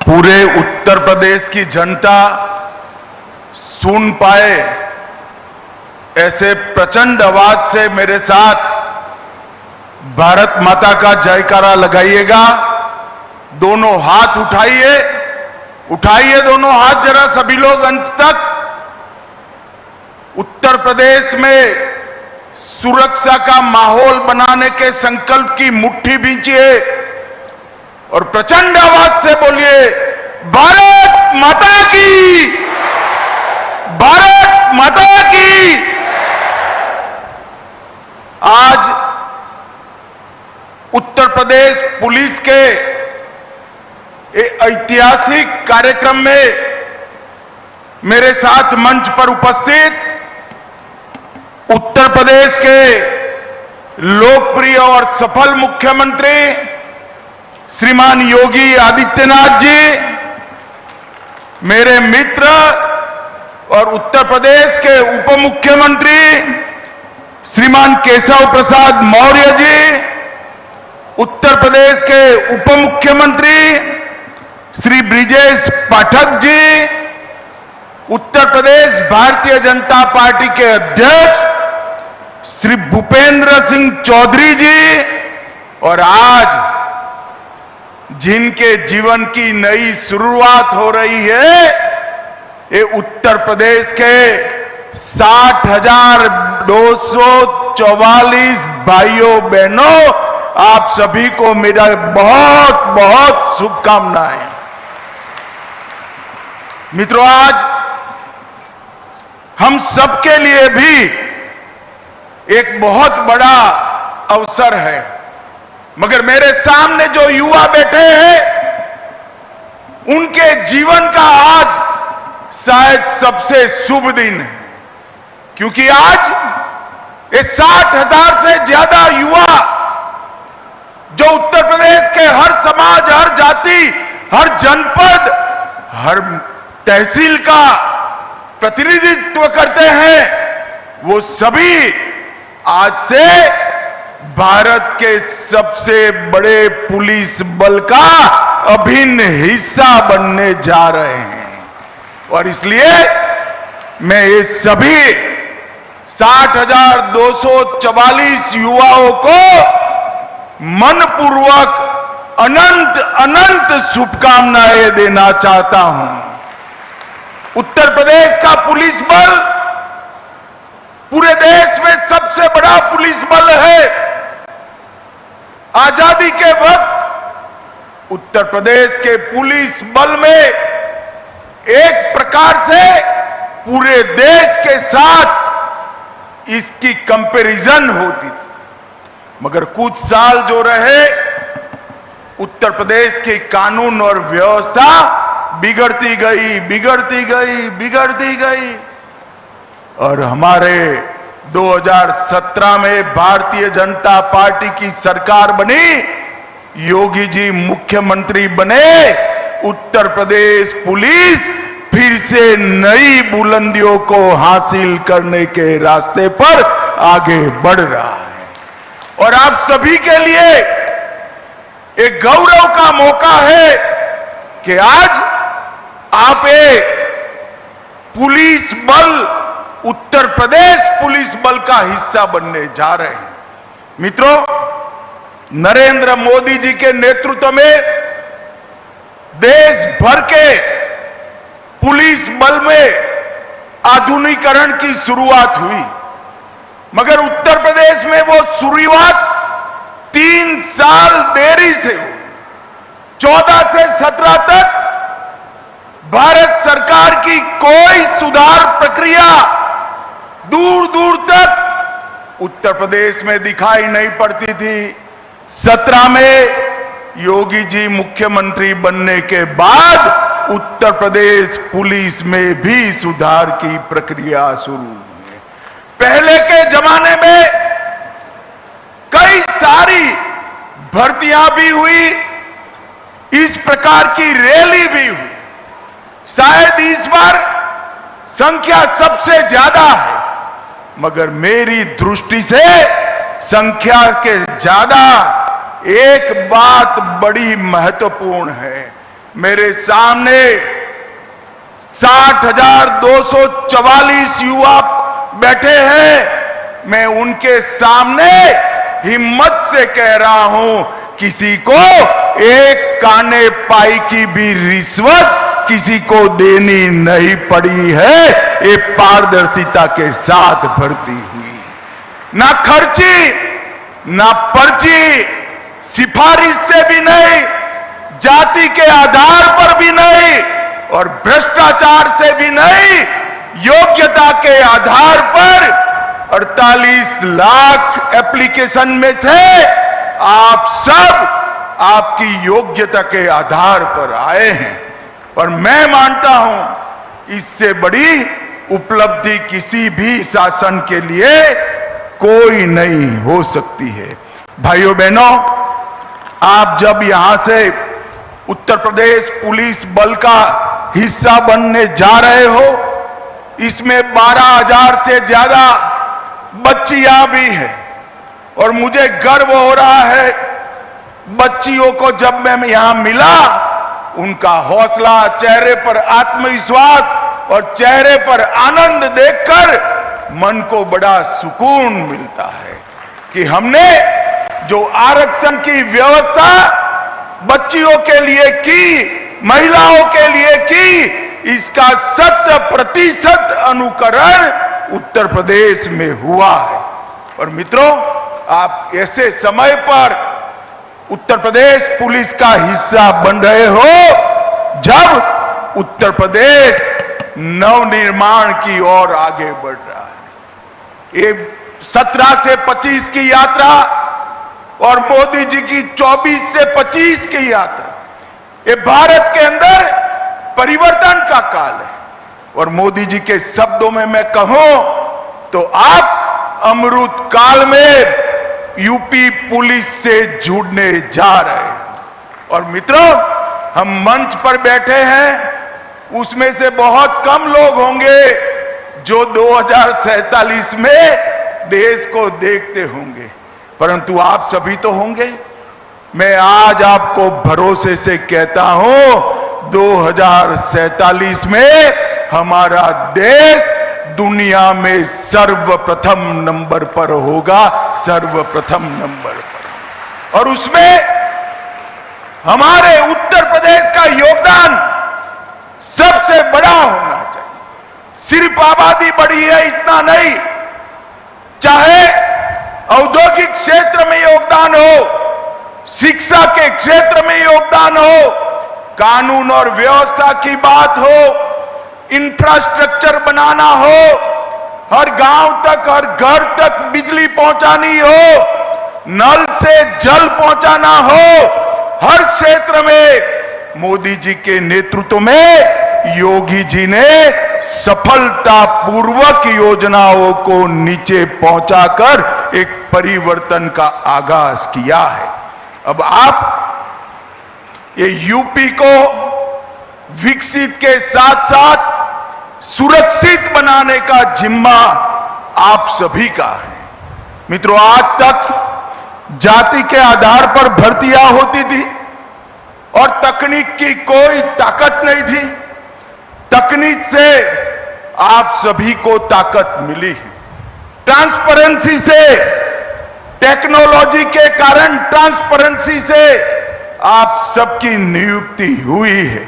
पूरे उत्तर प्रदेश की जनता सुन पाए ऐसे प्रचंड आवाज से मेरे साथ भारत माता का जयकारा लगाइएगा। दोनों हाथ उठाइए, उठाइए दोनों हाथ जरा सभी लोग अंत तक। उत्तर प्रदेश में सुरक्षा का माहौल बनाने के संकल्प की मुट्ठी भींचिए और प्रचंड आवाज से बोलिए, भारत माता की, भारत माता की। आज उत्तर प्रदेश पुलिस के ऐतिहासिक कार्यक्रम में मेरे साथ मंच पर उपस्थित उत्तर प्रदेश के लोकप्रिय और सफल मुख्यमंत्री श्रीमान योगी आदित्यनाथ जी, मेरे मित्र और उत्तर प्रदेश के उप मुख्यमंत्री श्रीमान केशव प्रसाद मौर्य जी, उत्तर प्रदेश के उप मुख्यमंत्री श्री ब्रिजेश पाठक जी, उत्तर प्रदेश भारतीय जनता पार्टी के अध्यक्ष श्री भूपेंद्र सिंह चौधरी जी, और आज जिनके जीवन की नई शुरुआत हो रही है, ये उत्तर प्रदेश के 60,244 भाइयों बहनों, आप सभी को मेरा बहुत बहुत शुभकामनाएं। मित्रों, आज हम सबके लिए भी एक बहुत बड़ा अवसर है, मगर मेरे सामने जो युवा बैठे हैं, उनके जीवन का आज शायद सबसे शुभ दिन है, क्योंकि आज ये 60,000 से ज्यादा युवा जो उत्तर प्रदेश के हर समाज, हर जाति, हर जनपद, हर तहसील का प्रतिनिधित्व करते हैं, वो सभी आज से भारत के सबसे बड़े पुलिस बल का अभिन्न हिस्सा बनने जा रहे हैं। और इसलिए मैं ये सभी 60,244 युवाओं को मनपूर्वक अनंत अनंत शुभकामनाएं देना चाहता हूं। उत्तर प्रदेश का पुलिस बल पूरे देश में सबसे बड़ा पुलिस बल है। आजादी के वक्त उत्तर प्रदेश के पुलिस बल में एक प्रकार से पूरे देश के साथ इसकी कंपैरिजन होती थी, मगर कुछ साल जो रहे, उत्तर प्रदेश की कानून और व्यवस्था बिगड़ती गई, बिगड़ती गई, बिगड़ती गई, और हमारे 2017 में भारतीय जनता पार्टी की सरकार बनी, योगी जी मुख्यमंत्री बने, उत्तर प्रदेश पुलिस फिर से नई बुलंदियों को हासिल करने के रास्ते पर आगे बढ़ रहा है। और आप सभी के लिए एक गौरव का मौका है कि आज आप एक पुलिस बल, उत्तर प्रदेश पुलिस बल का हिस्सा बनने जा रहे हैं। मित्रों, नरेंद्र मोदी जी के नेतृत्व में देश भर के पुलिस बल में आधुनिकीकरण की शुरुआत हुई, मगर उत्तर प्रदेश में वो शुरुआत 3 साल देरी से हुई। 14 से 17 तक भारत सरकार की कोई सुधार प्रक्रिया दूर दूर तक उत्तर प्रदेश में दिखाई नहीं पड़ती थी। 17 में योगी जी मुख्यमंत्री बनने के बाद उत्तर प्रदेश पुलिस में भी सुधार की प्रक्रिया शुरू हुई। पहले के जमाने में कई सारी भर्तियां भी हुई, इस प्रकार की रैली भी हुई। शायद इस बार संख्या सबसे ज्यादा है, मगर मेरी दृष्टि से संख्या के ज्यादा एक बात बड़ी महत्वपूर्ण है मेरे सामने 60,244 युवा बैठे हैं। मैं उनके सामने हिम्मत से कह रहा हूं, किसी को एक काने पाई की भी रिश्वत किसी को देनी नहीं पड़ी है। ये पारदर्शिता के साथ भर्ती हुई, ना खर्ची, ना पर्ची, सिफारिश से भी नहीं, जाति के आधार पर भी नहीं और भ्रष्टाचार से भी नहीं, योग्यता के आधार पर 48 लाख एप्लीकेशन में से आप सब आपकी योग्यता के आधार पर आए हैं और मैं मानता हूं इससे बड़ी उपलब्धि किसी भी शासन के लिए कोई नहीं हो सकती है। भाइयों बहनों, आप जब यहां से उत्तर प्रदेश पुलिस बल का हिस्सा बनने जा रहे हो, इसमें 12,000 से ज्यादा बच्चियां भी हैं और मुझे गर्व हो रहा है। बच्चियों को जब मैं यहां मिला, उनका हौसला, चेहरे पर आत्मविश्वास और चेहरे पर आनंद देखकर मन को बड़ा सुकून मिलता है कि हमने जो आरक्षण की व्यवस्था बच्चियों के लिए की, महिलाओं के लिए की, इसका 100% अनुकरण उत्तर प्रदेश में हुआ है। और मित्रों, आप ऐसे समय पर उत्तर प्रदेश पुलिस का हिस्सा बन रहे हो जब उत्तर प्रदेश नवनिर्माण की ओर आगे बढ़ रहा है। ये 17 से 25 की यात्रा और मोदी जी की 24 से 25 की यात्रा, ये भारत के अंदर परिवर्तन का काल है। और मोदी जी के शब्दों में मैं कहूं तो आप अमृत काल में यूपी पुलिस से जुड़ने जा रहे हैं। और मित्रों, हम मंच पर बैठे हैं, उसमें से बहुत कम लोग होंगे जो 2047 में देश को देखते होंगे, परंतु आप सभी तो होंगे। मैं आज आपको भरोसे से कहता हूं, 2047 में हमारा देश दुनिया में सर्वप्रथम नंबर पर होगा, सर्वप्रथम नंबर पर। और उसमें हमारे उत्तर प्रदेश का योगदान सबसे बड़ा होना चाहिए। सिर्फ आबादी बढ़ी है इतना नहीं, चाहे औद्योगिक क्षेत्र में योगदान हो, शिक्षा के क्षेत्र में योगदान हो, कानून और व्यवस्था की बात हो, इंफ्रास्ट्रक्चर बनाना हो, हर गांव तक, हर घर तक बिजली पहुंचानी हो, नल से जल पहुंचाना हो, हर क्षेत्र में मोदी जी के नेतृत्व में योगी जी ने सफलतापूर्वक योजनाओं को नीचे पहुंचाकर एक परिवर्तन का आगाज किया है। अब आप ये यूपी को विकसित के साथ साथ सुरक्षित बनाने का जिम्मा आप सभी का है। मित्रों, आज तक जाति के आधार पर भर्तियां होती थी और तकनीक की कोई ताकत नहीं थी। तकनीक से आप सभी को ताकत मिली है। ट्रांसपेरेंसी से, टेक्नोलॉजी के कारण ट्रांसपेरेंसी से आप सबकी नियुक्ति हुई है।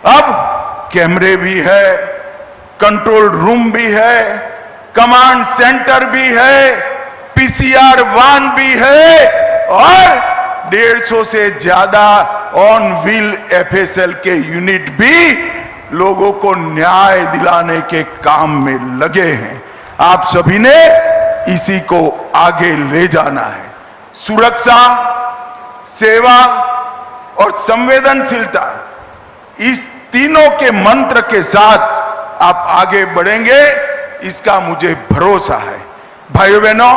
अब कैमरे भी है, कंट्रोल रूम भी है, कमांड सेंटर भी है, पीसीआर वान भी है और 150 से ज्यादा ऑन व्हील एफएसएल के यूनिट भी लोगों को न्याय दिलाने के काम में लगे हैं। आप सभी ने इसी को आगे ले जाना है। सुरक्षा, सेवा और संवेदनशीलता, इस तीनों के मंत्र के साथ आप आगे बढ़ेंगे, इसका मुझे भरोसा है। भाइयों बहनों,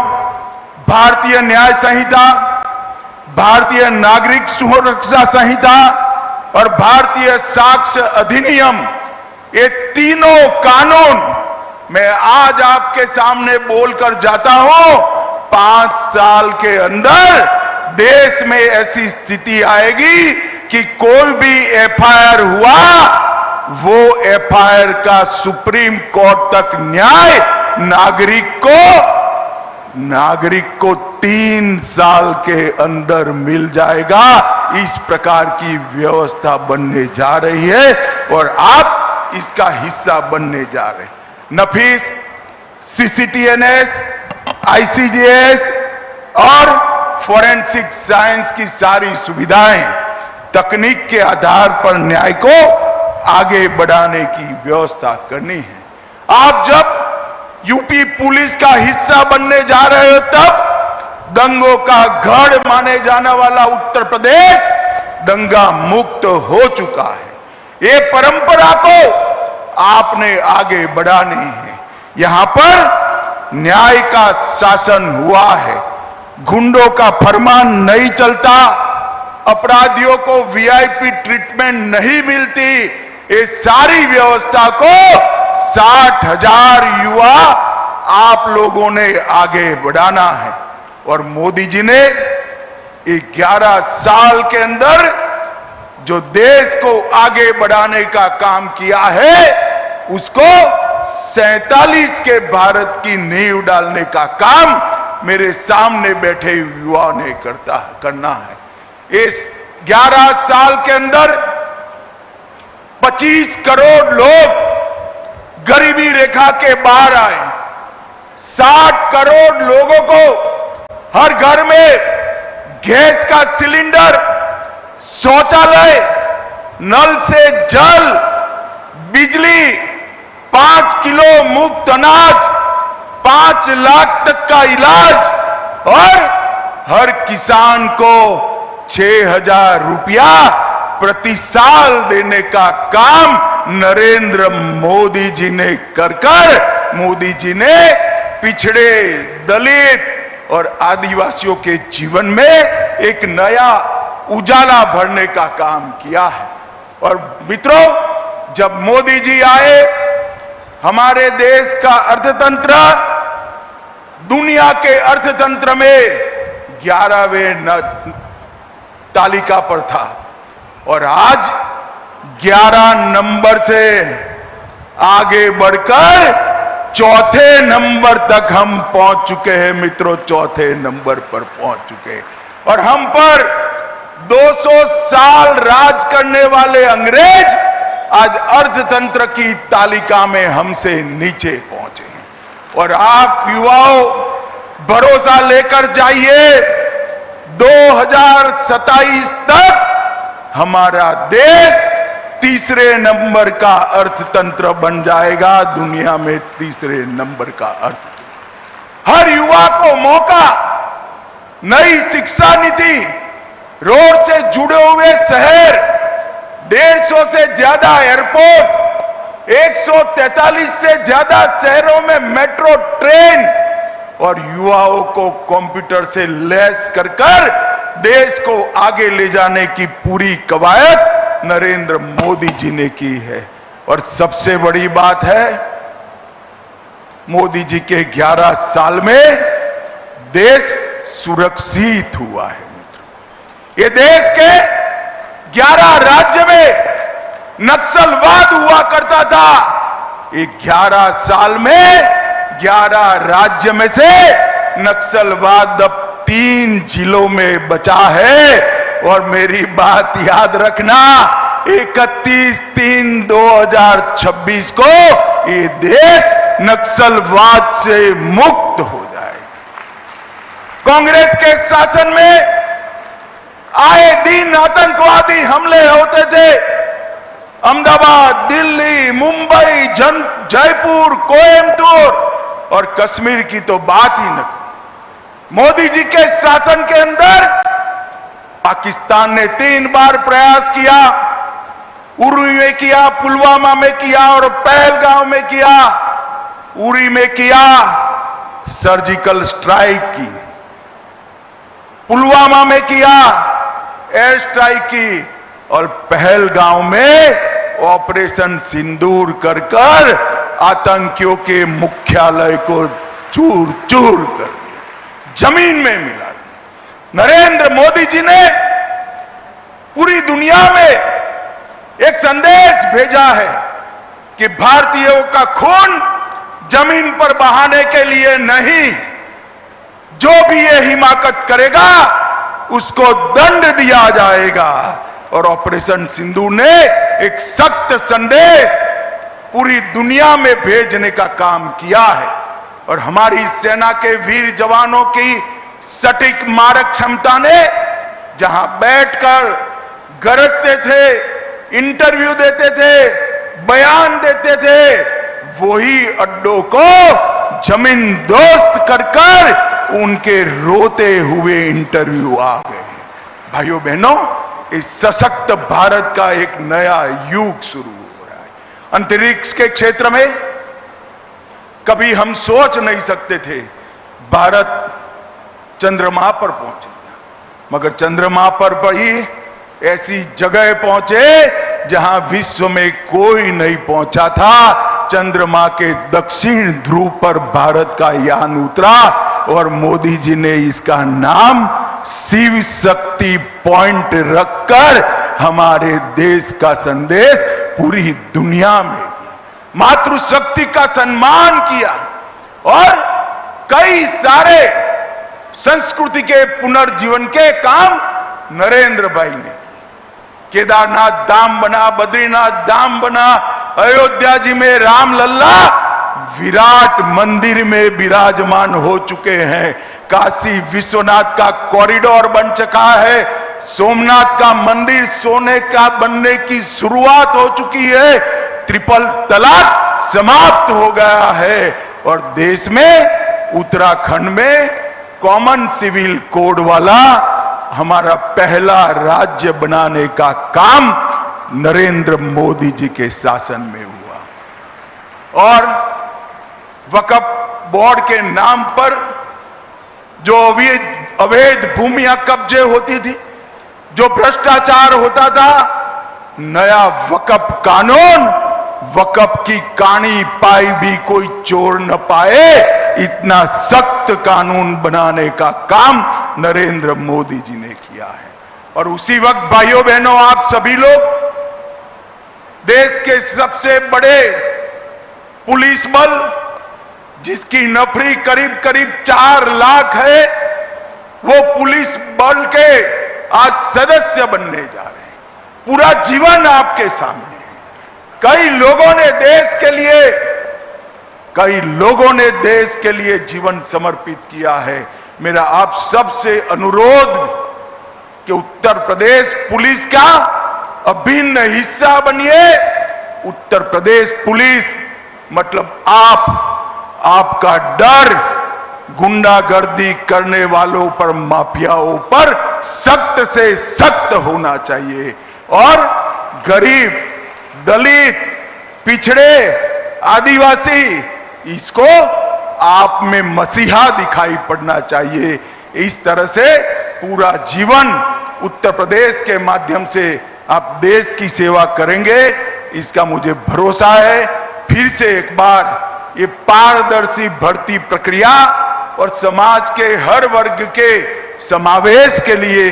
भारतीय न्याय संहिता, भारतीय नागरिक सुरक्षा संहिता और भारतीय साक्ष्य अधिनियम, ये तीनों कानून मैं आज आपके सामने बोलकर जाता हूं, 5 साल के अंदर देश में ऐसी स्थिति आएगी कि कोई भी एफआईआर हुआ वो एफआईआर का सुप्रीम कोर्ट तक न्याय नागरिक को 3 साल के अंदर मिल जाएगा। इस प्रकार की व्यवस्था बनने जा रही है और आप इसका हिस्सा बनने जा रहे हैं। नफीस सीसीटीएनएस, आईसीजीएस और फोरेंसिक साइंस की सारी सुविधाएं तकनीक के आधार पर न्याय को आगे बढ़ाने की व्यवस्था करनी है। आप जब यूपी पुलिस का हिस्सा बनने जा रहे हो तब दंगों का गढ़ माने जाने वाला उत्तर प्रदेश दंगा मुक्त हो चुका है। ये परंपरा को आपने आगे बढ़ानी है। यहां पर न्याय का शासन हुआ है, गुंडों का फरमान नहीं चलता, अपराधियों को वीआईपी ट्रीटमेंट नहीं मिलती। ये सारी व्यवस्था को 60,000 युवा आप लोगों ने आगे बढ़ाना है और मोदी जी ने 11 साल के अंदर जो देश को आगे बढ़ाने का काम किया है उसको 47 के भारत की नींव डालने का काम मेरे सामने बैठे युवाओं ने करना है। इस 11 साल के अंदर 25 करोड़ लोग गरीबी रेखा के बाहर आए। 60 करोड़ लोगों को हर घर में गैस का सिलेंडर, शौचालय, नल से जल, बिजली, 5 किलो मुफ्त अनाज, 5 लाख तक का इलाज और हर किसान को 6,000 रुपया प्रति साल देने का काम नरेंद्र मोदी जी ने मोदी जी ने पिछड़े, दलित और आदिवासियों के जीवन में एक नया उजाला भरने का काम किया है। और मित्रों, जब मोदी जी आए हमारे देश का अर्थतंत्र दुनिया के अर्थतंत्र में 11वें तालिका पर था और आज 11 नंबर से आगे बढ़कर 4थे नंबर तक हम पहुंच चुके हैं। मित्रों, 4थे नंबर पर पहुंच चुके हैं और हम पर 200 साल राज करने वाले अंग्रेज आज अर्थतंत्र की तालिका में हमसे नीचे पहुंचे हैं। और आप युवाओं भरोसा लेकर जाइए, 2027 तक हमारा देश 3रे नंबर का अर्थतंत्र बन जाएगा, दुनिया में 3रे नंबर का अर्थतंत्र। हर युवा को मौका, नई शिक्षा नीति, रोड से जुड़े हुए शहर, 150 से ज्यादा एयरपोर्ट, 143 से ज्यादा शहरों में मेट्रो ट्रेन और युवाओं को कंप्यूटर से लैस कर देश को आगे ले जाने की पूरी कवायद नरेंद्र मोदी जी ने की है। और सबसे बड़ी बात है, मोदी जी के 11 साल में देश सुरक्षित हुआ है। ये देश के 11 राज्य में नक्सलवाद हुआ करता था, ये 11 साल में 11 राज्य में से नक्सलवाद अब 3 जिलों में बचा है। और मेरी बात याद रखना, 31/3/2026 को ये देश नक्सलवाद से मुक्त हो जाएगा। कांग्रेस के शासन में आए दिन आतंकवादी हमले होते थे। अहमदाबाद, दिल्ली, मुंबई, जयपुर, कोयम्बटूर और कश्मीर की तो बात ही न। मोदी जी के शासन के अंदर पाकिस्तान ने 3 बार प्रयास किया, उरी में किया, पुलवामा में किया और पहलगांव में किया। उरी में किया, सर्जिकल स्ट्राइक की, पुलवामा में किया, एयर स्ट्राइक की और पहलगांव में ऑपरेशन सिंदूर कर आतंकियों के मुख्यालय को चूर चूर कर दिया, जमीन में मिला दिया। नरेंद्र मोदी जी ने पूरी दुनिया में एक संदेश भेजा है कि भारतीयों का खून जमीन पर बहाने के लिए नहीं, जो भी ये हिमाकत करेगा उसको दंड दिया जाएगा। और ऑपरेशन सिंदूर ने एक सख्त संदेश पूरी दुनिया में भेजने का काम किया है। और हमारी सेना के वीर जवानों की सटीक मारक क्षमता ने जहां बैठकर गरजते थे, इंटरव्यू देते थे, बयान देते थे, वही अड्डों को जमीन दोस्त कर उनके रोते हुए इंटरव्यू आ गए। भाइयों बहनों, इस सशक्त भारत का एक नया युग शुरू हो रहा है। अंतरिक्ष के क्षेत्र में कभी हम सोच नहीं सकते थे भारत चंद्रमा पर पहुंचेगा, मगर चंद्रमा पर भी ऐसी जगह पहुंचे जहां विश्व में कोई नहीं पहुंचा था। चंद्रमा के दक्षिण ध्रुव पर भारत का यान उतरा और मोदी जी ने इसका नाम शिव शक्ति पॉइंट रखकर हमारे देश का संदेश पूरी दुनिया में दिया, मातृशक्ति का सम्मान किया और कई सारे संस्कृति के पुनर्जीवन के काम नरेंद्र भाई ने। केदारनाथ धाम बना, बद्रीनाथ धाम बना, अयोध्या जी में राम लल्ला विराट मंदिर में विराजमान हो चुके हैं, काशी विश्वनाथ का कॉरिडोर बन चुका है, सोमनाथ का मंदिर सोने का बनने की शुरुआत हो चुकी है, ट्रिपल तलाक समाप्त हो गया है और देश में उत्तराखंड में कॉमन सिविल कोड वाला हमारा पहला राज्य बनाने का काम नरेंद्र मोदी जी के शासन में हुआ। और वक्फ बोर्ड के नाम पर जो अवैध भूमियां कब्जे होती थी, जो भ्रष्टाचार होता था, नया वक्फ कानून, वक्फ की कानी पाई भी कोई चोर न पाए, इतना सख्त कानून बनाने का काम नरेंद्र मोदी जी ने किया है। और उसी वक्त भाइयों बहनों, आप सभी लोग देश के सबसे बड़े पुलिस बल, जिसकी नफरी करीब करीब 4 लाख है, वो पुलिस बल के आज सदस्य बनने जा रहे हैं। पूरा जीवन आपके सामने है। कई लोगों ने देश के लिए जीवन समर्पित किया है। मेरा आप सबसे अनुरोध कि उत्तर प्रदेश पुलिस का अभिन्न हिस्सा बनिए। उत्तर प्रदेश पुलिस मतलब आपका डर गुंडागर्दी करने वालों पर, माफियाओं पर सख्त से सख्त होना चाहिए और गरीब, दलित, पिछड़े, आदिवासी, इसको आप में मसीहा दिखाई पड़ना चाहिए। इस तरह से पूरा जीवन उत्तर प्रदेश के माध्यम से आप देश की सेवा करेंगे, इसका मुझे भरोसा है। फिर से एक बार ये पारदर्शी भर्ती प्रक्रिया और समाज के हर वर्ग के समावेश के लिए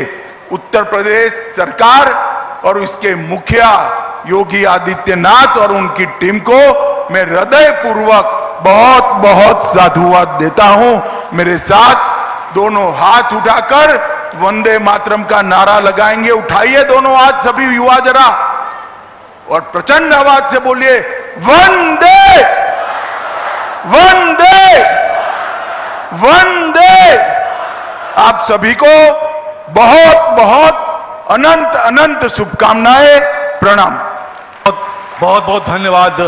उत्तर प्रदेश सरकार और उसके मुखिया योगी आदित्यनाथ और उनकी टीम को मैं हृदयपूर्वक बहुत बहुत साधुवाद देता हूं। मेरे साथ दोनों हाथ उठाकर वंदे मातरम का नारा लगाएंगे। उठाइए दोनों हाथ सभी युवा जरा और प्रचंड आवाज से बोलिए, वंदे वंदे वंदे। आप सभी को बहुत बहुत अनंत अनंत शुभकामनाएं, प्रणाम। बहुत बहुत धन्यवाद।